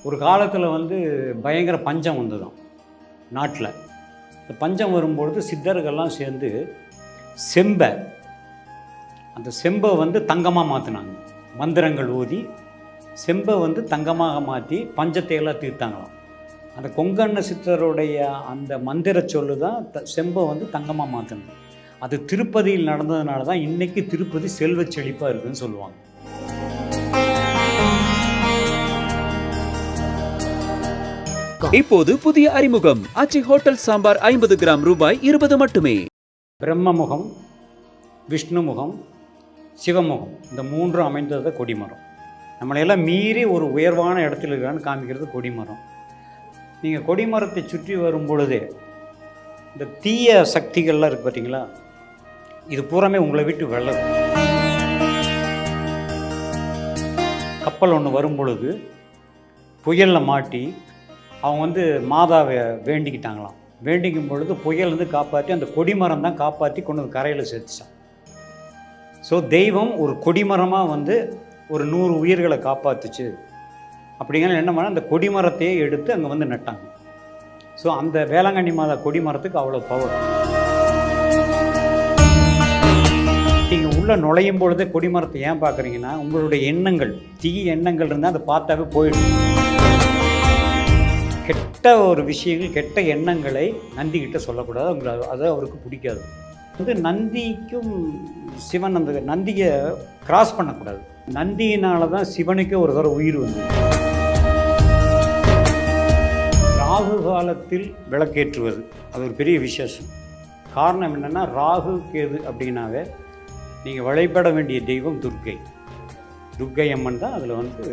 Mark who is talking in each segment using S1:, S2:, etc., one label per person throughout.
S1: ஒரு காலத்தில் வந்து பயங்கர பஞ்சம் வந்ததும் நாட்டில். இந்த பஞ்சம் வரும்பொழுது சித்தர்கள்லாம் சேர்ந்து செம்பை, அந்த செம்பை வந்து தங்கமாக மாற்றினாங்க. மந்திரங்கள் ஓதி செம்பை வந்து தங்கமாக மாற்றி பஞ்சத்தை எல்லாம் தீர்த்தாங்களாம். அந்த கொங்கண்ண சித்தருடைய அந்த மந்திர சொல்லு தான் செம்பை வந்து தங்கமாக மாற்றினது. அது திருப்பதியில் நடந்ததுனால தான் இன்றைக்கி திருப்பதி செல்வ செழிப்பாக இருக்குதுன்னு சொல்லுவாங்க.
S2: இப்போது புதிய அறிமுகம் ஆச்சி ஹோட்டல் சாம்பார் 50 கிராம் ரூபாய் 20 மட்டுமே.
S1: பிரம்மமுகம், விஷ்ணுமுகம், சிவமுகம், இந்த மூன்றும் அமைந்தது கொடிமரம். நம்மளையெல்லாம் மீறி ஒரு உயர்வான இடத்துல இருக்கான்னு காமிக்கிறது கொடிமரம். நீங்கள் கொடிமரத்தை சுற்றி வரும் பொழுதே இந்த தீய சக்திகள்லாம் இருக்குது பார்த்தீங்களா, இது பூராமே உங்களை விட்டு வெள்ளது. கப்பல் ஒன்று வரும் பொழுது புயலில் மாட்டி அவங்க வந்து மாதாவை வேண்டிக்கிட்டாங்களாம். வேண்டிக்கும் பொழுது புயல் வந்து காப்பாற்றி அந்த கொடிமரம் தான் காப்பாற்றி கொண்டு வந்து கரையில் சேர்த்துச்சான். ஸோ தெய்வம் ஒரு கொடிமரமாக வந்து ஒரு 100 உயிர்களை காப்பாற்றுச்சு. அப்படிங்கிற என்ன பண்ணால் அந்த கொடிமரத்தையே எடுத்து அங்கே வந்து நட்டாங்க. ஸோ அந்த வேளாங்கண்ணி மாதா கொடிமரத்துக்கு அவ்வளோ பவர். நீங்கள் உள்ளே நுழையும் பொழுதே கொடிமரத்தை ஏன் பார்க்குறீங்கன்னா, உங்களுடைய எண்ணங்கள், தீய எண்ணங்கள் இருந்தால் அதை பார்த்தாவே போயிடும். கெட்ட ஒரு விஷயங்கள், கெட்ட எண்ணங்களை நந்திக்கிட்ட சொல்லக்கூடாது. உங்களுக்கு அது அவருக்கு பிடிக்காது. வந்து நந்திக்கும் சிவன் அந்த நந்தியை கிராஸ் பண்ணக்கூடாது. நந்தியினால தான் சிவனுக்கே ஒரு தடவை உயிர் வந்து. ராகு காலத்தில் விளக்கேற்றுவது அது ஒரு பெரிய விசேஷம். காரணம் என்னென்னா, ராகு கேது அப்படின்னாவே நீங்கள் வழிபட வேண்டிய தெய்வம் துர்க்கை. துர்க்கை அம்மன் தான் அதில் வந்து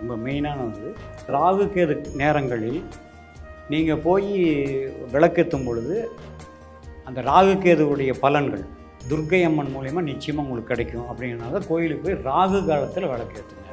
S1: ரொம்ப மெயினானது. ராகு கேது நேரங்களில் நீங்கள் போய் விளக்கேற்றும் பொழுது அந்த ராகு கேதுவுடைய பலன்கள் துர்க்கை அம்மன் மூலயமா நிச்சயமாக உங்களுக்கு கிடைக்கும். அப்படிங்கிறனால கோயிலுக்கு போய் ராகு காலத்தில் விளக்கேற்றுங்க.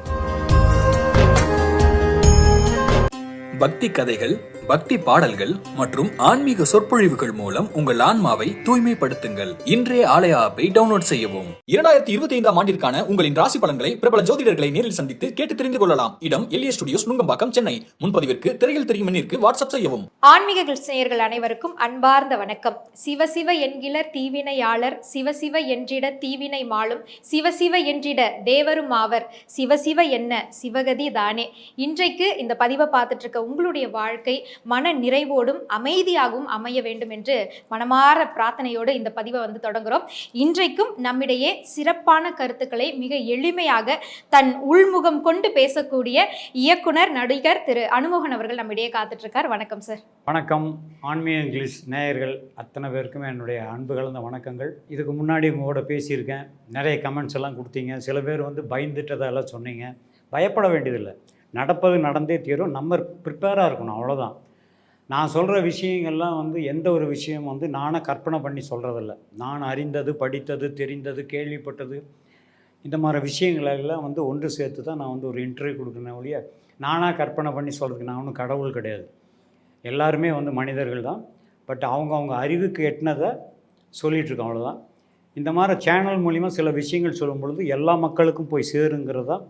S3: பக்தி கதைகள், பக்தி பாடல்கள் மற்றும் ஆன்மீக சொற்பொழிவுகள் மூலம் உங்கள் ஆன்மாவை தூய்மைப்படுத்துங்கள். இன்றைய ஆலய ஆப்பை டவுன்லோட் செய்யவும். 2025ஆம் ஆண்டிற்கான உங்களின் ராசி பலன்களை பிரபல ஜோதிடர்களை நேரில் சந்தித்து கேட்டு தெரிந்து கொள்ளலாம். இடம் எல்ஏ ஸ்டுடியோஸ், நுங்கம்பாக்கம், சென்னை. முன்பதிவிற்கு திரையில் தெரியும் எண்ணிற்கு வாட்ஸ்அப் செய்யவும்.
S4: ஆன்மீக நேயர்கள் அனைவருக்கும் அன்பார்ந்த வணக்கம். சிவசிவ என்கிலர் தீவினையாளர், சிவசிவ என்றிட தீவினை மாளும், சிவசிவ என்றிட தேவரும் ஆவர், சிவசிவ என்ன சிவகதி தானே. இன்றைக்கு இந்த பதிவை பார்த்துட்டு இருக்க உங்களுடைய வாழ்க்கை மன நிறைவோடும் அமைதியாகவும் அமைய வேண்டும் என்று மனமாற பிரார்த்தனையோடு இந்த பதிவை வந்து தொடங்குறோம். இன்றைக்கும் நம்மிடையே சிறப்பான கருத்துக்களை மிக எளிமையாக தன் உள்முகம் கொண்டு பேசக்கூடிய இயக்குனர், நடிகர் திரு அனுமோகன் அவர்கள் நம்மிடையே காத்துட்டு இருக்கார். வணக்கம் சார்.
S1: வணக்கம். ஆன்மீக இங்கிலீஷ் நேயர்கள் அத்தனை பேருக்குமே என்னுடைய அன்பு கலந்த வணக்கங்கள். இதுக்கு முன்னாடி உங்களோட பேசியிருக்கேன், நிறைய கமெண்ட்ஸ் எல்லாம் கொடுத்தீங்க. சில பேர் வந்து பயந்துட்டதெல்லாம் சொன்னீங்க. பயப்பட வேண்டியதில்லை, நடப்பது நடந்தே தீரும். நம்ம ப்ரிப்பேராக இருக்கணும், அவ்வளோதான். நான் சொல்கிற விஷயங்கள்லாம் வந்து எந்த ஒரு விஷயம் வந்து நானாக கற்பனை பண்ணி சொல்கிறதில்ல. நான் அறிந்தது, படித்தது, தெரிந்தது, கேள்விப்பட்டது, இந்த மாதிரி விஷயங்களெல்லாம் வந்து ஒன்று சேர்த்து தான் நான் வந்து ஒரு இன்டர்வியூ கொடுக்குறேன் ஒழிய நானாக கற்பனை பண்ணி சொல்கிறதுக்கு நான் ஒன்றும் கடவுள் கிடையாது. எல்லாருமே வந்து மனிதர்கள் தான். பட் அவங்க அறிவுக்கு எட்டினதை சொல்லிகிட்ருக்கோம், அவ்வளோதான். இந்த மாதிரி சேனல் மூலிமா சில விஷயங்கள் சொல்லும் பொழுது எல்லா மக்களுக்கும் போய் சேருங்கிறது தான்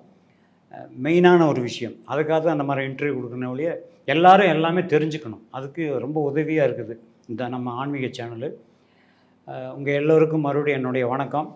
S1: மெயினான ஒரு விஷயம். அதுக்காக தான் அந்த மாதிரி இன்டர்வியூ கொடுக்கணும் ஒழிய எல்லாரும் எல்லாமே தெரிஞ்சுக்கணும். அதுக்கு ரொம்ப உதவியாக இருக்குது இந்த நம்ம ஆன்மீக சேனலு. உங்கள் எல்லோருக்கும் மறுபடியும் என்னுடைய வணக்கம்.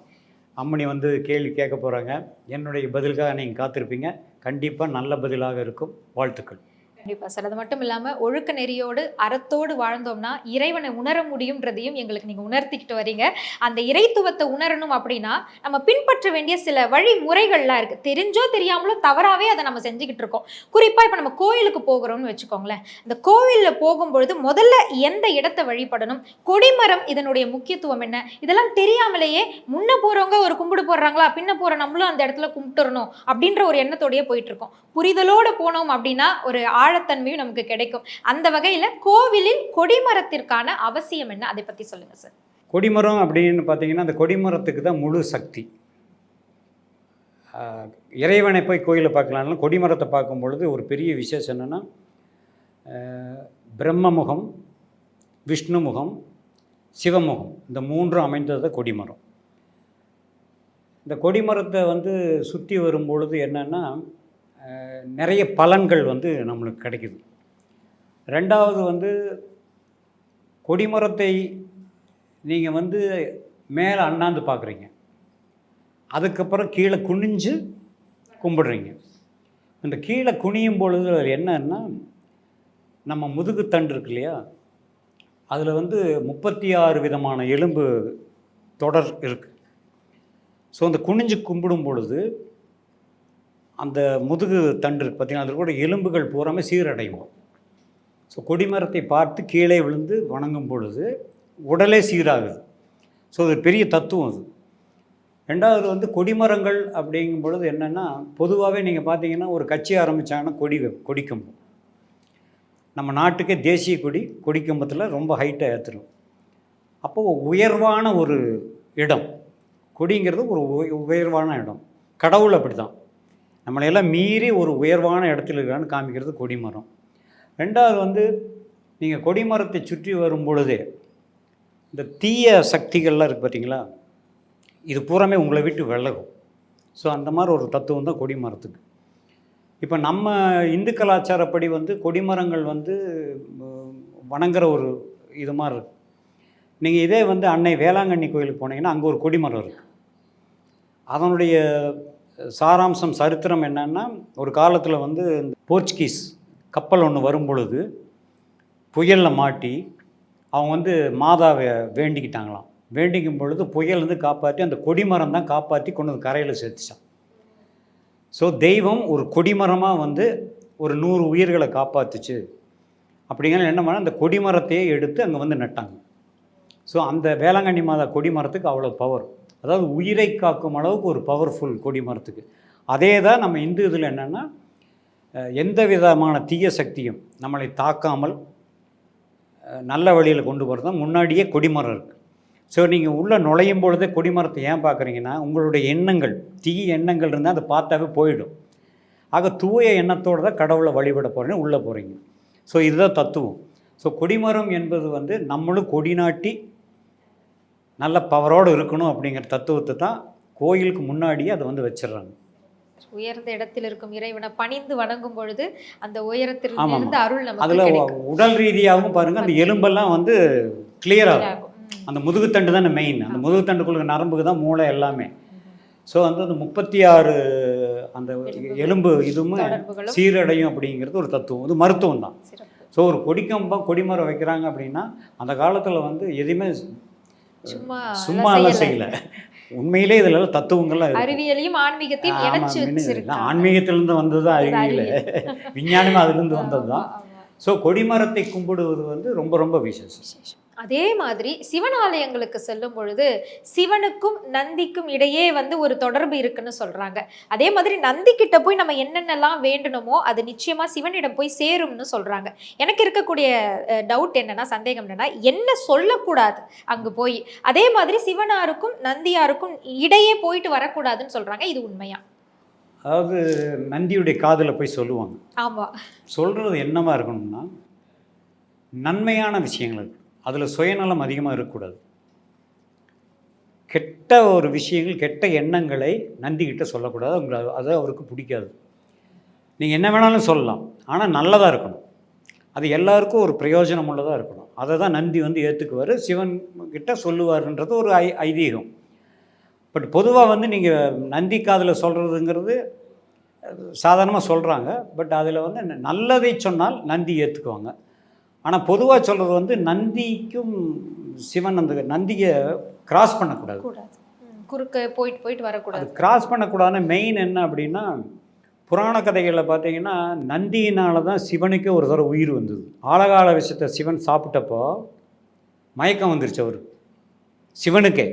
S1: அம்மணி வந்து கேள்வி கேட்க போகிறாங்க. என்னுடைய பதிலுக்காக நீங்கள் காத்திருப்பீங்க. கண்டிப்பாக நல்ல பதிலாக இருக்கும். வாழ்த்துக்கள்.
S4: கண்டிப்பா சார். அது மட்டும் இல்லாம ஒழுக்க நெறியோடு அறத்தோடு வாழ்ந்தோம்னா இறைவனை உணர முடியும்ன்றதையும் எங்களுக்கு நீங்க உணர்த்திக்கிட்டு வரீங்க. அந்த இறைத்துவத்தை உணரணும் அப்படின்னா நம்ம பின்பற்ற வேண்டிய சில வழிமுறைகள்லாம் இருக்கு. தெரிஞ்சோ தெரியாமலோ தவறாவே அதை நம்ம செஞ்சுக்கிட்டு இருக்கோம். குறிப்பா இப்ப நம்ம கோயிலுக்கு போகிறோம்னு வச்சுக்கோங்களேன். இந்த கோவில்ல போகும்பொழுது முதல்ல எந்த இடத்தை வழிபடணும், கொடிமரம் இதனுடைய முக்கியத்துவம் என்ன, இதெல்லாம் தெரியாமலேயே முன்ன போறவங்க ஒரு கும்பிடு போடுறாங்களா, பின்ன போற நம்மளும் அந்த இடத்துல கும்பிட்டுறணும் அப்படின்ற ஒரு எண்ணத்தோடய போயிட்டு இருக்கோம். புரிதலோடு போனோம் அப்படின்னா ஒரு ஆழத்தன்மையும் நமக்கு கிடைக்கும். அந்த வகையில் கோவிலில் கொடிமரத்திற்கான அவசியம் என்ன, அதை பற்றி சொல்லுங்கள் சார்.
S1: கொடிமரம் அப்படின்னு பார்த்தீங்கன்னா, அந்த கொடிமரத்துக்கு தான் முழு சக்தி. இறைவனை போய் கோயிலை பார்க்கலாம்னா கொடிமரத்தை பார்க்கும் பொழுது ஒரு பெரிய விசேஷம் என்னென்னா, பிரம்மமுகம், விஷ்ணுமுகம், சிவமுகம், இந்த மூன்றும் அமைந்தது இந்த கொடிமரத்தை வந்து சுற்றி வரும்பொழுது என்னென்னா, நிறைய பலன்கள் வந்து நம்மளுக்கு கிடைக்குது. ரெண்டாவது வந்து கொடிமரத்தை நீங்கள் வந்து மேலே அண்ணாந்து பார்க்குறீங்க, அதுக்கப்புறம் கீழே குனிஞ்சு கும்பிடுறீங்க. இந்த கீழே குனியும் பொழுது அதில் என்னன்னா, நம்ம முதுகுத்தண்டு இருக்கு இல்லையா, அதில் வந்து 36 விதமான எலும்பு தொடர் இருக்குது. ஸோ அந்த குனிஞ்சு கும்பிடும் பொழுது அந்த முதுகு தண்டு இருக்குது பார்த்தீங்கன்னா, அதில் கூட எலும்புகள் பூராமே சீரடையும். ஸோ கொடிமரத்தை பார்த்து கீழே விழுந்து வணங்கும் பொழுது உடலே சீராகுது. ஸோ அது பெரிய தத்துவம் அது. ரெண்டாவது வந்து கொடிமரங்கள் அப்படிங்கும் பொழுது என்னென்னா, பொதுவாகவே நீங்கள் பார்த்தீங்கன்னா ஒரு கட்சி ஆரம்பித்தாங்கன்னா கொடிக்கம்பம், நம்ம நாட்டுக்கே தேசிய கொடிக்கம்பத்தில் ரொம்ப ஹைட்டாக ஏற்றுடும். அப்போது உயர்வான ஒரு இடம் கொடிங்கிறது, ஒரு உயர்வான இடம். கடவுள் அப்படி தான் நம்மளையெல்லாம் மீறி ஒரு உயர்வான இடத்துல இருக்கான்னு காமிக்கிறது கொடிமரம். ரெண்டாவது வந்து நீங்கள் கொடிமரத்தை சுற்றி வரும் பொழுதே இந்த தீய சக்திகள்லாம் இருக்குது பார்த்தீங்களா, இது பூராமே உங்களை விட்டு விலகும். ஸோ அந்த மாதிரி ஒரு தத்துவம் தான் கொடிமரத்துக்கு. இப்போ நம்ம இந்து கலாச்சாரப்படி வந்து கொடிமரங்கள் வந்து வணங்குற ஒரு இது மாதிரி இருக்குது. நீங்கள் இதே வந்து அன்னை வேளாங்கண்ணி கோயிலுக்கு போனீங்கன்னா அங்கே ஒரு கொடிமரம் இருக்குது. அதனுடைய சாராம்சம் சரித்திரம் என்னன்னா, ஒரு காலத்தில் வந்து இந்த போர்ச்சுகீஸ் கப்பல் ஒன்று வரும் பொழுது புயலில் மாட்டி அவங்க வந்து மாதாவை வேண்டிக்கிட்டாங்களாம். வேண்டிக்கும் பொழுது புயல் வந்து காப்பாற்றி அந்த கொடிமரம் தான் காப்பாற்றி கொண்டு வந்து கரையில் சேர்த்துச்சான். ஸோ தெய்வம் ஒரு கொடிமரமாக வந்து ஒரு 100 உயிர்களை காப்பாற்றுச்சு அப்படிங்கிற என்ன பண்ணால் அந்த கொடிமரத்தையே எடுத்து அங்கே வந்து நட்டாங்க. ஸோ அந்த வேளாங்கண்ணி மாதா கொடிமரத்துக்கு அவ்வளோ பவர், அதாவது உயிரை காக்கும் அளவுக்கு ஒரு பவர்ஃபுல் கொடிமரத்துக்கு. அதே தான் நம்ம இந்து இதில் என்னென்னா, எந்த விதமான தீய சக்தியும் நம்மளை தாக்காமல் நல்ல வழியில் கொண்டு போகிறது தான் முன்னாடியே கொடிமரம் இருக்குது. ஸோ நீங்கள் உள்ளே நுழையும் பொழுதே கொடிமரத்தை ஏன் பார்க்குறீங்கன்னா, உங்களுடைய எண்ணங்கள் தீய எண்ணங்கள் இருந்தால் அதை பார்த்தாவே போயிடும். ஆக தூய எண்ணத்தோடு தான் கடவுளை வழிபட போகிறீங்க, உள்ளே போகிறீங்க. ஸோ இதுதான் தத்துவம். ஸோ கொடிமரம் என்பது வந்து நம்மளும் கொடி நாட்டி நல்ல பவரோடு இருக்கணும் அப்படிங்கிற தத்துவத்தை தான் கோயிலுக்கு முன்னாடியே அதை வந்து வச்சிடுறாங்க.
S4: உயர்ந்த இடத்தில் இருக்கும் இறைவனை பணிந்து வணங்கும் பொழுது அந்த உயரத்திலிருந்து அருள் நமக்கு
S1: அதில்
S4: கிடைக்கும்.
S1: உடல் ரீதியாகவும் பாருங்கள், அந்த எலும்பெல்லாம் வந்து கிளியராகும். அந்த முதுகுத்தண்டு தான் மெயின். அந்த முதுகுத்தண்டுக்குள்ள நரம்புக்கு தான் மூளை எல்லாமே. ஸோ வந்து அந்த 36 அந்த எலும்பு இதுவுமே சீரடையும் அப்படிங்கிறது ஒரு தத்துவம், இது மருத்துவம் தான். ஸோ ஒரு கொடிக்கம்பம் கொடிமரம் வைக்கிறாங்க அப்படின்னா அந்த காலத்தில் வந்து எதுவுமே சும்மா எல்லாம் செய்யலை. உண்மையிலே இதில் தத்துவங்கள்லாம்
S4: அறிவியலையும் ஆன்மீகத்தையும் இணைச்சு வச்சிருக்காங்க.
S1: ஆன்மீகத்திலிருந்து வந்தது தான் அறிவியல், விஞ்ஞானமும் அதிலிருந்து வந்தது தான். ஸோ கொடிமரத்தை கும்பிடுவது வந்து ரொம்ப ரொம்ப விசேஷம்.
S4: அதே மாதிரி சிவன் ஆலயங்களுக்கு செல்லும் பொழுது சிவனுக்கும் நந்திக்கும் இடையே வந்து ஒரு தொடர்பு இருக்குன்னு சொல்றாங்க. அதே மாதிரி நந்தி கிட்ட போய் நம்ம என்னென்னலாம் வேண்டணுமோ அது நிச்சயமா சிவனிடம் போய் சேரும்னு சொல்றாங்க. எனக்கு இருக்கக்கூடிய டவுட் என்னன்னா, சந்தேகம் என்னன்னா, என்ன சொல்லக்கூடாது அங்கு போய், அதே மாதிரி சிவனாருக்கும் நந்தியாருக்கும் இடையே போயிட்டு வரக்கூடாதுன்னு சொல்றாங்க. இது உண்மையா?
S1: அதாவது நந்தியுடைய காதில் போய் சொல்லுவாங்க.
S4: ஆமாம்.
S1: சொல்கிறது என்னவா இருக்கணும்னா, நன்மையான விஷயங்கள், அதில் சுயநலம் அதிகமாக இருக்கக்கூடாது. கெட்ட ஒரு விஷயங்கள், கெட்ட எண்ணங்களை நந்திக்கிட்ட சொல்லக்கூடாது. அது அவருக்கு பிடிக்காது. நீங்கள் என்ன வேணாலும் சொல்லலாம், ஆனால் நல்லதாக இருக்கணும். அது எல்லாருக்கும் ஒரு பிரயோஜனம் உள்ளதாக இருக்கணும். அதை தான் நந்தி வந்து ஏற்றுக்குவார், சிவன் கிட்ட சொல்லுவார்ன்றது ஒரு ஐதீகம். பட் பொதுவாக வந்து நீங்கள் நந்தி காதில் சொல்கிறதுங்கிறது சாதாரணமாக சொல்கிறாங்க. பட் அதில் வந்து நல்லதை சொன்னால் நந்தி ஏற்றுக்குவாங்க. ஆனால் பொதுவாக சொல்கிறது வந்து நந்திக்கும் சிவன் அந்த நந்தியை கிராஸ் பண்ணக்கூடாது,
S4: குறுக்க போயிட்டு வரக்கூடாது.
S1: அது கிராஸ் பண்ணக்கூடாதுன்னு மெயின் என்ன அப்படின்னா, புராண கதைகளில் பார்த்தீங்கன்னா நந்தியினால தான் சிவனுக்கே ஒரு தடவை உயிர் வந்தது. ஆழகால விஷயத்தை சிவன் சாப்பிட்டப்போ மயக்கம் வந்துருச்சு அவர் சிவனுக்கே.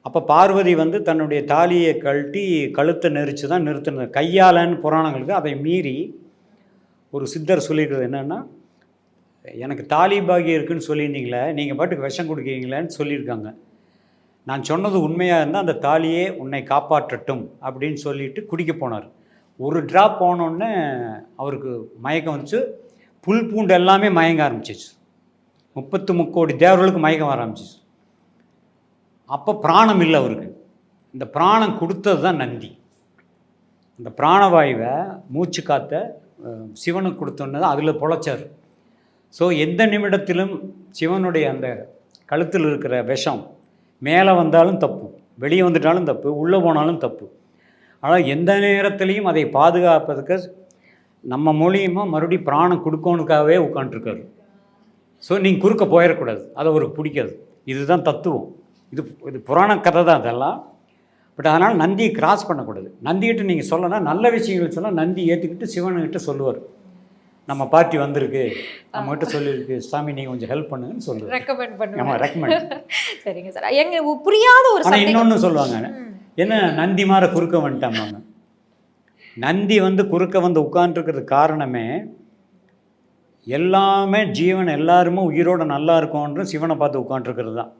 S1: அப்போ பார்வதி வந்து தன்னுடைய தாலியை கழட்டி கழுத்தை நெரிச்சு தான் நிறுத்தினது கையாலன்னு புராணங்களுக்கு. அதை மீறி ஒரு சித்தர் சொல்லியிருக்கிறது என்னென்னா, எனக்கு தாலி பாகியம் இருக்குதுன்னு சொல்லியிருந்தீங்களே, நீங்கள் பாட்டுக்கு விஷம் கொடுக்குறீங்களேன்னு சொல்லியிருக்காங்க. நான் சொன்னது உண்மையாக இருந்தால் அந்த தாலியே உன்னை காப்பாற்றட்டும் அப்படின்னு சொல்லிட்டு குடிக்க போனார். ஒரு ட்ராப் போனோடனே அவருக்கு மயக்கம் வந்துச்சு. புல் பூண்டு எல்லாமே மயங்க ஆரம்பிச்சிச்சு. 33 கோடி தேவர்களுக்கு மயக்கம் வர ஆரம்பிச்சிச்சு. அப்போ பிராணம் இல்லை அவருக்கு. இந்த பிராணம் கொடுத்தது தான் நந்தி. அந்த பிராணவாயுவை மூச்சு காற்ற சிவனுக்கு கொடுத்தோன்னே தான் அதில் பொழைச்சார். ஸோ எந்த நிமிடத்திலும் சிவனுடைய அந்த கழுத்தில் இருக்கிற விஷம் மேலே வந்தாலும் தப்பு, வெளியே வந்துட்டாலும் தப்பு, உள்ளே போனாலும் தப்பு. ஆனால் எந்த நேரத்துலையும் அதை பாதுகாப்பதுக்கு நம்ம மூலியமாக மறுபடியும் பிராணம் கொடுக்கணுக்காகவே உட்காண்ட்ருக்காரு. ஸோ நீங்கள் குறுக்க போயிடக்கூடாது, அதை அவருக்கு பிடிக்காது. இதுதான் தத்துவம். இது புராண கதை தான் அதெல்லாம். பட் அதனால் நந்தியை கிராஸ் பண்ணக்கூடாது. நந்திக்கிட்ட நீங்கள் சொல்லலாம், நல்ல விஷயங்கள் சொன்னால் நந்தி ஏற்றுக்கிட்டு சிவனுக்கிட்ட சொல்லுவார், நம்ம பார்ட்டி வந்திருக்கு, நம்மகிட்ட சொல்லியிருக்கு சாமி, நீங்கள் கொஞ்சம் ஹெல்ப் பண்ணுங்கன்னு சொல்லுவார்,
S4: ரெக்கமெண்ட் பண்ணுவாங்க.
S1: ஆமாம் ரெக்கமெண்ட்.
S4: சரிங்க சார். எங்க புரியாத ஒரு
S1: ஆனால் இன்னொன்று சொல்லுவாங்க, என்ன நந்தி மாற குறுக்க வந்துட்டாங்க. நந்தி வந்து குறுக்க வந்து உட்காந்துருக்கிறது காரணமே எல்லாமே ஜீவன் எல்லாருமே உயிரோடு நல்லா இருக்கும்ன்ற சிவனை பார்த்து உட்காந்துருக்கிறது தான்.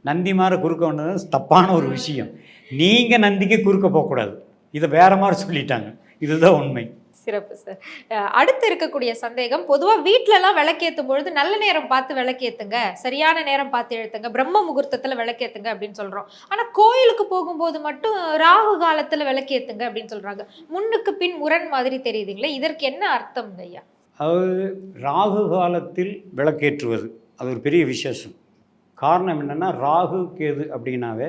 S1: நந்தி மாற குறுக்க வந்தது தப்பான ஒரு விஷயம். நீங்கள் நந்திக்கு குறுக்க போகக்கூடாது, இதை வேற மாதிரி சொல்லிட்டாங்க. இதுதான் உண்மை.
S4: சிறப்பு சார். அடுத்து இருக்கக்கூடிய சந்தேகம், பொதுவாக வீட்டிலலாம் விளக்கேற்றும் பொழுது நல்ல நேரம் பார்த்து விளக்கேற்றுங்க, சரியான நேரம் பார்த்து எழுத்துங்க, பிரம்ம முகூர்த்தத்தில் விளக்கேற்றுங்க அப்படின்னு சொல்கிறோம். ஆனால் கோயிலுக்கு போகும்போது மட்டும் ராகு காலத்தில் விளக்கேற்றுங்க அப்படின்னு சொல்கிறாங்க. முன்னுக்கு பின் முரண் மாதிரி தெரியுதுங்களே, இதற்கு என்ன அர்த்தம் ஐயா?
S1: அதாவது ராகு காலத்தில் விளக்கேற்றுவது அது ஒரு பெரிய விசேஷம். காரணம் என்னென்னா, ராகு கேது அப்படின்னாவே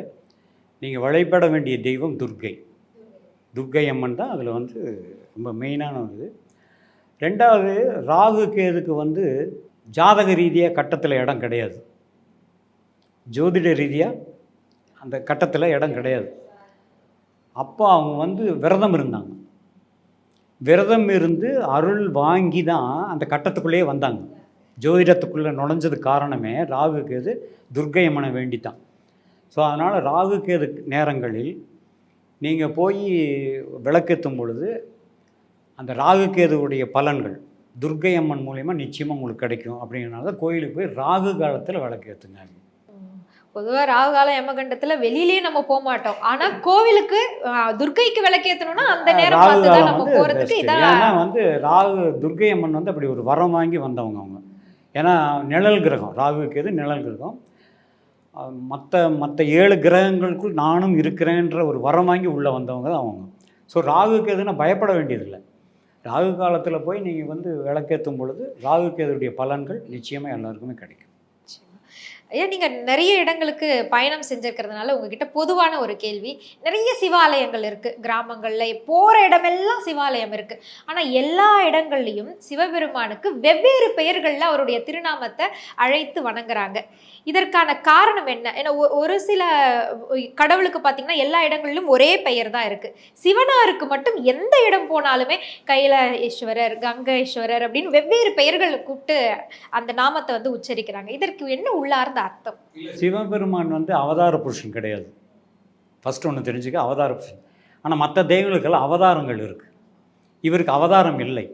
S1: நீங்கள் வழிபட வேண்டிய தெய்வம் துர்க்கை. துர்க்கை அம்மன் தான் அதில் வந்து ரொம்ப மெயினான இது. ரெண்டாவது, ராகு கேதுக்கு வந்து ஜாதக ரீதியாக கட்டத்தில் இடம் கிடையாது, ஜோதிட ரீதியாக அந்த கட்டத்தில் இடம் கிடையாது. அப்போ அவங்க வந்து விரதம் இருந்தாங்க. விரதம் இருந்து அருள் வாங்கி தான் அந்த கட்டத்துக்குள்ளேயே வந்தாங்க. ஜோதிடத்துக்குள்ளே நுழைஞ்சது காரணமே ராகு கேது துர்க்கை அம்மனை வேண்டித்தான். ஸோ அதனால் ராகு கேது நேரங்களில் நீங்கள் போய் விளக்கேற்றும் பொழுது அந்த ராகு கேதுவுடைய பலன்கள் துர்க்கை அம்மன் மூலயமா நிச்சயமாக உங்களுக்கு கிடைக்கும். அப்படிங்கிறனால தான் கோயிலுக்கு போய் ராகு காலத்தில் விளக்கேற்றுங்க.
S4: பொதுவாக ராகு காலம் யமகண்டத்தில் வெளியிலேயே நம்ம போக மாட்டோம். ஆனால் கோவிலுக்கு துர்க்கைக்கு விளக்கேற்றணும்னா அந்த நேரம் பார்த்து தான் நம்ம போகிறதுக்கு இதான்.
S1: ஏன்னா வந்து ராகு துர்க்கை அம்மன் வந்து அப்படி ஒரு வரம் வாங்கி வந்தவங்க அவங்க. ஏன்னா நிழல் கிரகம், ராகு கேது நிழல் கிரகம். மற்ற 7 கிரகங்களுக்குள் நானும் இருக்கிறேன்ற ஒரு வரம் வாங்கி உள்ளே வந்தவங்க தான் அவங்க. ஸோ ராகு கேதுன்னா பயப்பட வேண்டியதில்லை. ராகு காலத்தில் போய் நீங்கள் வந்து விளக்கேற்றும் பொழுது ராகு கேதுடைய பலன்கள் நிச்சயமாக எல்லாருக்குமே கிடைக்கும்.
S4: ஐயா, நீங்கள் நிறைய இடங்களுக்கு பயணம் செஞ்சுருக்கிறதுனால உங்ககிட்ட பொதுவான ஒரு கேள்வி. நிறைய சிவாலயங்கள் இருக்குது கிராமங்களில், போகிற இடமெல்லாம் சிவாலயம் இருக்குது. ஆனால் எல்லா இடங்கள்லையும் சிவபெருமானுக்கு வெவ்வேறு பெயர்களில் அவருடைய திருநாமத்தை அழைத்து வணங்குறாங்க. இதற்கான காரணம் என்ன? ஏன்னா ஒரு சில கடவுளுக்கு பார்த்தீங்கன்னா எல்லா இடங்களிலும் ஒரே பெயர் தான் இருக்குது. சிவனாருக்கு மட்டும் எந்த இடம் போனாலுமே கைலாயேஸ்வரர், கங்கேஸ்வரர் அப்படின்னு வெவ்வேறு பெயர்களை கூப்பிட்டு அந்த நாமத்தை வந்து உச்சரிக்கிறாங்க. இதற்கு என்ன உள்ளார்ந்த அர்த்தம்?
S1: சிவபெருமான் வந்து அவதார புருஷன் கிடையாது. ஃபஸ்ட்டு ஒன்று தெரிஞ்சுக்க, அவதார புருஷன். ஆனால் மற்ற தெய்வங்களுக்கெல்லாம் அவதாரங்கள் இருக்குது, இவருக்கு அவதாரம் இல்லை.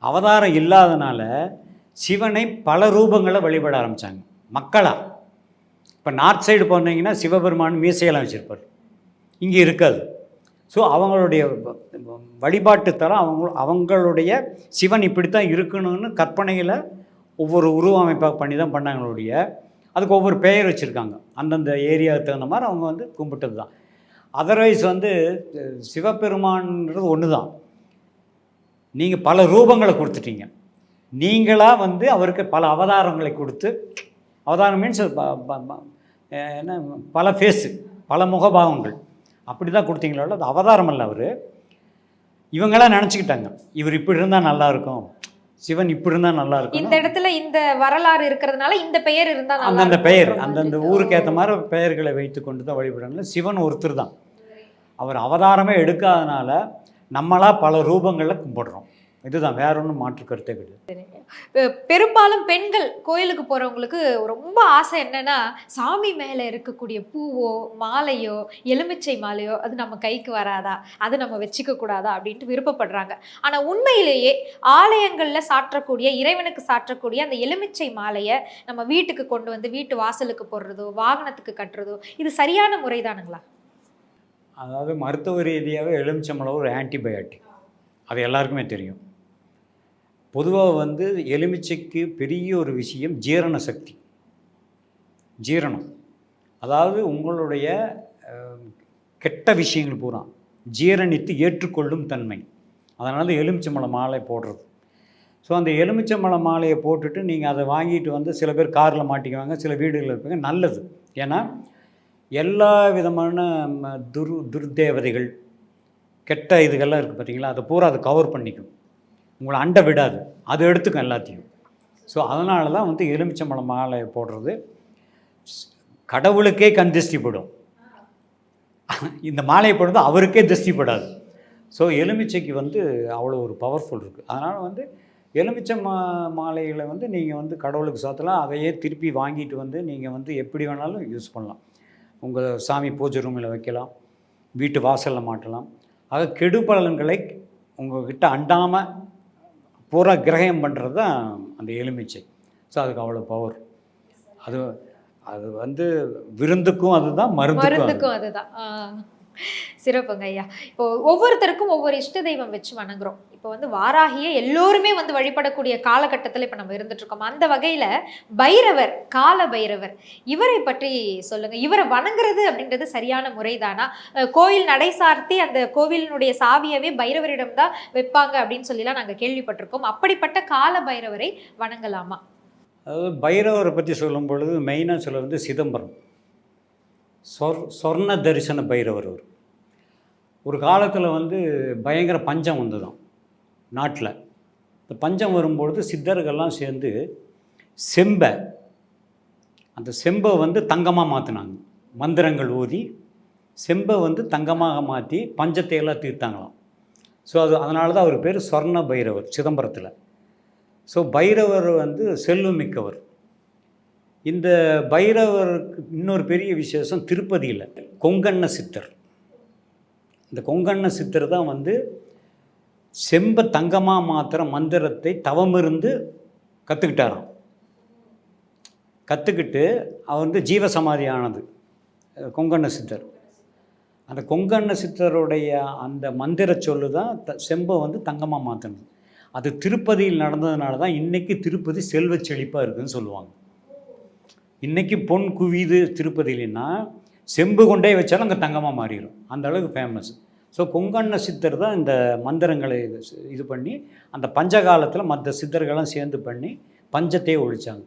S1: அவதாரம் இல்லாதனால சிவனை பல ரூபங்களை வழிபட ஆரம்பித்தாங்க மக்களாக. இப்போ நார்த் சைடு போனீங்கன்னா சிவபெருமான் மீசையெல்லாம் வச்சுருப்பார், இங்கே இருக்காது. ஸோ அவங்களுடைய வழிபாட்டு தரம் அவங்களுடைய சிவன் இப்படித்தான் இருக்கணும்னு கற்பனையில் ஒவ்வொரு உருவமைப்பாக பண்ணி தான் பண்ணாங்களுடைய. அதுக்கு ஒவ்வொரு பெயர் வச்சுருக்காங்க, அந்தந்த ஏரியாவுக்கு தகுந்த மாதிரி அவங்க வந்து கும்பிட்டது தான். அதர்வைஸ் வந்து சிவபெருமான்ன்றது ஒன்று தான். நீங்கள் பல ரூபங்களை கொடுத்துட்டீங்க, நீங்களாக வந்து அவருக்கு பல அவதாரங்களை கொடுத்து, அவதாரம் மீன்ஸ் என்ன, பல ஃபேஸு, பல முகபாவங்கள் அப்படி தான் கொடுத்தீங்களோ. அது அவதாரம் அல்ல. அவர் இவங்களாம் நினச்சிக்கிட்டாங்க இவர் இப்படி இருந்தால் நல்லாயிருக்கும், சிவன் இப்படி இருந்தால் நல்லா இருக்கும்,
S4: இந்த இடத்துல இந்த வரலாறு இருக்கிறதுனால இந்த பெயர் இருந்தால்
S1: அந்தந்த பெயர் அந்தந்த ஊருக்கு ஏற்ற மாதிரி பெயர்களை வைத்து கொண்டு தான் வழிபடணும். சிவன் ஒருத்தர் தான். அவர் அவதாரமே எடுக்காதனால நம்மளாக பல ரூபங்களில் கும்பிடுறோம். இதுதான், வேற ஒன்றும் மாற்று கருத்தே கிடையாது.
S4: பெரும்பாலும் பெண்கள் கோயிலுக்கு போகிறவங்களுக்கு ரொம்ப ஆசை என்னன்னா, சாமி மேலே இருக்கக்கூடிய பூவோ மாலையோ எலுமிச்சை மாலையோ அது நம்ம கைக்கு வராதா, அது நம்ம வச்சுக்க கூடாதா அப்படின்ட்டு விருப்பப்படுறாங்க. ஆனால் உண்மையிலேயே ஆலயங்களில் சாற்றக்கூடிய, இறைவனுக்கு சாற்றக்கூடிய அந்த எலுமிச்சை மாலையை நம்ம வீட்டுக்கு கொண்டு வந்து வீட்டு வாசலுக்கு போடுறதோ வாகனத்துக்கு கட்டுறதோ இது சரியான முறை தானுங்களா?
S1: அதாவது மருத்துவ ரீதியாகவே எலுமிச்சம்பழம் ஒரு ஆன்டிபயோட்டிக், அது எல்லாருக்குமே தெரியும். பொதுவாக வந்து எலுமிச்சைக்கு பெரிய ஒரு விஷயம் ஜீரண சக்தி, ஜீரணம். அதாவது உங்களுடைய கெட்ட விஷயங்கள் பூரா ஜீரணித்து ஏற்றுக்கொள்ளும் தன்மை. அதனால எலுமிச்சம்பழம் மாலை போடுறது. ஸோ அந்த எலுமிச்சம்பழம் மாலையை போட்டுட்டு நீங்கள் அதை வாங்கிட்டு வந்து சில பேர் காரில் மாட்டிக்குவாங்க, சில வீடுகளில் இருப்பாங்க. நல்லது. ஏன்னா எல்லா விதமான துர்தேவதைகள், கெட்ட இதுகள்லாம் இருக்குது பார்த்தீங்களா, அதை பூரா அதை கவர் பண்ணிக்கும், உங்களை அண்டை விடாது, அது எடுத்துக்கும் எல்லாத்தையும். ஸோ அதனால தான் வந்து எலுமிச்சம்பழம் மாலை போடுறது. கடவுளுக்கே கண் திருஷ்டிப்படும், இந்த மாலையை போடுறது அவருக்கே திருஷ்டிப்படாது. ஸோ எலுமிச்சைக்கு வந்து அவ்வளோ ஒரு பவர்ஃபுல் இருக்குது. அதனால் வந்து எலுமிச்சை மாலைகளை வந்து நீங்கள் வந்து கடவுளுக்கு சாத்தலாம். அதையே திருப்பி வாங்கிட்டு வந்து நீங்கள் வந்து எப்படி வேணாலும் யூஸ் பண்ணலாம். உங்கள் சாமி பூஜை ரூமில் வைக்கலாம், வீட்டு வாசலில் மாட்டலாம். ஆக கெடு பலன்களை உங்கள்கிட்ட அண்டாமல் பூரா கிரகம் பண்ணுறது தான் அந்த எலுமிச்சை. ஸோ அதுக்கு அவ்வளோ பவர். அது அது வந்து விருந்துக்கும் அதுதான், மருந்துக்கும்
S4: அதுதான். சிறப்புங்க ஐயா. இப்போ ஒவ்வொருத்தருக்கும் ஒவ்வொரு இஷ்ட தெய்வம் வச்சு வணங்குறோம். இப்போ வந்து வாராகியே எல்லோருமே வந்து வழிபடக்கூடிய காலகட்டத்தில் இப்போ நம்ம இருந்துட்டு இருக்கோம். அந்த வகையில பைரவர், கால பைரவர், இவரை பற்றி சொல்லுங்க. இவரை வணங்குறது அப்படின்றது சரியான முறைதானா? கோயில் நடை சார்த்தி அந்த கோவிலினுடைய சாவியவே பைரவரிடம் தான் வைப்பாங்க அப்படின்னு சொல்லிலாம் நாங்கள் கேள்விப்பட்டிருக்கோம். அப்படிப்பட்ட கால பைரவரை வணங்கலாமா?
S1: அதாவது பைரவரை பற்றி சொல்லும் பொழுது மெயினாக சொல்ல வந்து சிதம்பரம் சொர்ண தரிசன பைரவர். ஒரு காலத்தில் வந்து பயங்கர பஞ்சம் வந்ததும் நாட்டில். இந்த பஞ்சம் வரும்பொழுது சித்தர்கள்லாம் சேர்ந்து அந்த செம்பை வந்து தங்கமாக மாற்றினாங்க. மந்திரங்கள் ஊதி செம்பை வந்து தங்கமாக மாற்றி பஞ்சத்தை எல்லாம் தீர்த்தாங்களாம். ஸோ அதனால தான் அவர் பேர் சொர்ண பைரவர் சிதம்பரத்தில். ஸோ பைரவர் வந்து செல்வம் மிக்கவர். இந்த பைரவருக்கு இன்னொரு பெரிய விசேஷம் திருப்பதியில் கொங்கண்ண சித்தர். இந்த கொங்கண்ண சித்தர் தான் வந்து செம்ப தங்கமாக மாத்திர மந்திரத்தை தவமிருந்து கற்றுக்கிட்டாராம். கற்றுக்கிட்டு அவர் வந்து ஜீவசமாதி ஆனது கொங்கண்ண சித்தர். அந்த கொங்கண்ண சித்தருடைய அந்த மந்திர சொல்லு தான் செம்பை வந்து தங்கமாக மாற்றினது. அது திருப்பதியில் நடந்ததுனால தான் இன்றைக்கி திருப்பதி செல்வ செழிப்பாக இருக்குதுன்னு சொல்லுவாங்க. இன்றைக்கி பொன் குவிது திருப்பதியிலன்னா செம்பு கொண்டே வச்சாலும் அங்கே தங்கமாக மாறிடும், அந்த அளவுக்கு ஃபேமஸ். ஸோ கொங்கண்ண சித்தர் தான் இந்த மந்திரங்களை இது பண்ணி அந்த பஞ்சகாலத்தில் மற்ற சித்தர்களெலாம் சேர்ந்து பண்ணி பஞ்சத்தையே ஒழித்தாங்க.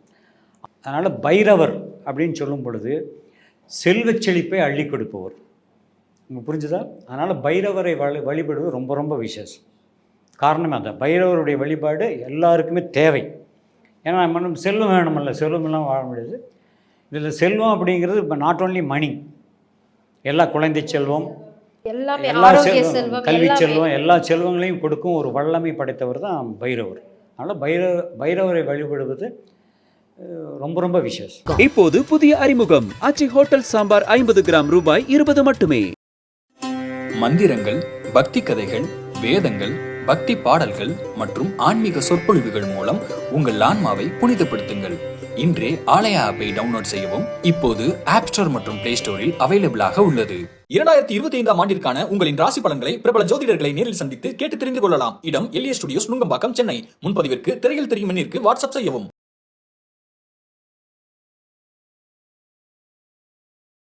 S1: அதனால் பைரவர் அப்படின்னு சொல்லும் பொழுது செல்வ செழிப்பை அள்ளி கொடுப்பவர். உங்களுக்கு புரிஞ்சுதா? அதனால் பைரவரை வழிபடுவது ரொம்ப ரொம்ப விசேஷம். காரணமே அதான், பைரவருடைய வழிபாடு எல்லாருக்குமே தேவை. ஏன்னா நம்ம செல்வம் வேணுமில்ல, செல்வமெல்லாம் வாழ முடியாது. இதில் செல்வம் அப்படிங்கிறது இப்போ நாட் ஓன்லி மணி, எல்லா குழந்தை செல்வம், எல்லா செல்வம், கல்வி செல்வம், எல்லா செல்வங்களையும் கொடுக்கும் ஒரு வல்லமை படைத்தவர் தான் பைரவர். அதனால் பைரவரை வழிபடுவது ரொம்ப ரொம்ப விசேஷம்.
S2: இப்போது புதிய அறிமுகம் ஆச்சி ஹோட்டல் சாம்பார் 50 கிராம் ரூபாய் 20 மட்டுமே.
S3: மந்திரங்கள், பக்தி கதைகள், வேதங்கள், பக்தி பாடல்கள் மற்றும் ஆன்மீக சொற்பொழிவுகள் மூலம் உங்கள் ஆன்மாவை புனிதப்படுத்துங்கள். இன்றே ஆலயா ஆப்பை டவுன்லோட் செய்யவும். இப்போது ஆப் ஸ்டோர் மற்றும் பிளே ஸ்டோரில் அவைலபிளாக உள்ளது. 2025ஆம் ஆண்டிற்கான உங்களின் ராசி பலன்களை பிரபல ஜோதிடர்களை நேரில் சந்தித்து கேட்டு தெரிந்து கொள்ளலாம். இடம் எல்ஏ ஸ்டுடியோஸ், நுங்கம்பாக்கம், சென்னை. முன்பதிவிற்கு திரையில் தெரியும் எண்ணிற்கு வாட்ஸ்அப் செய்யவும்.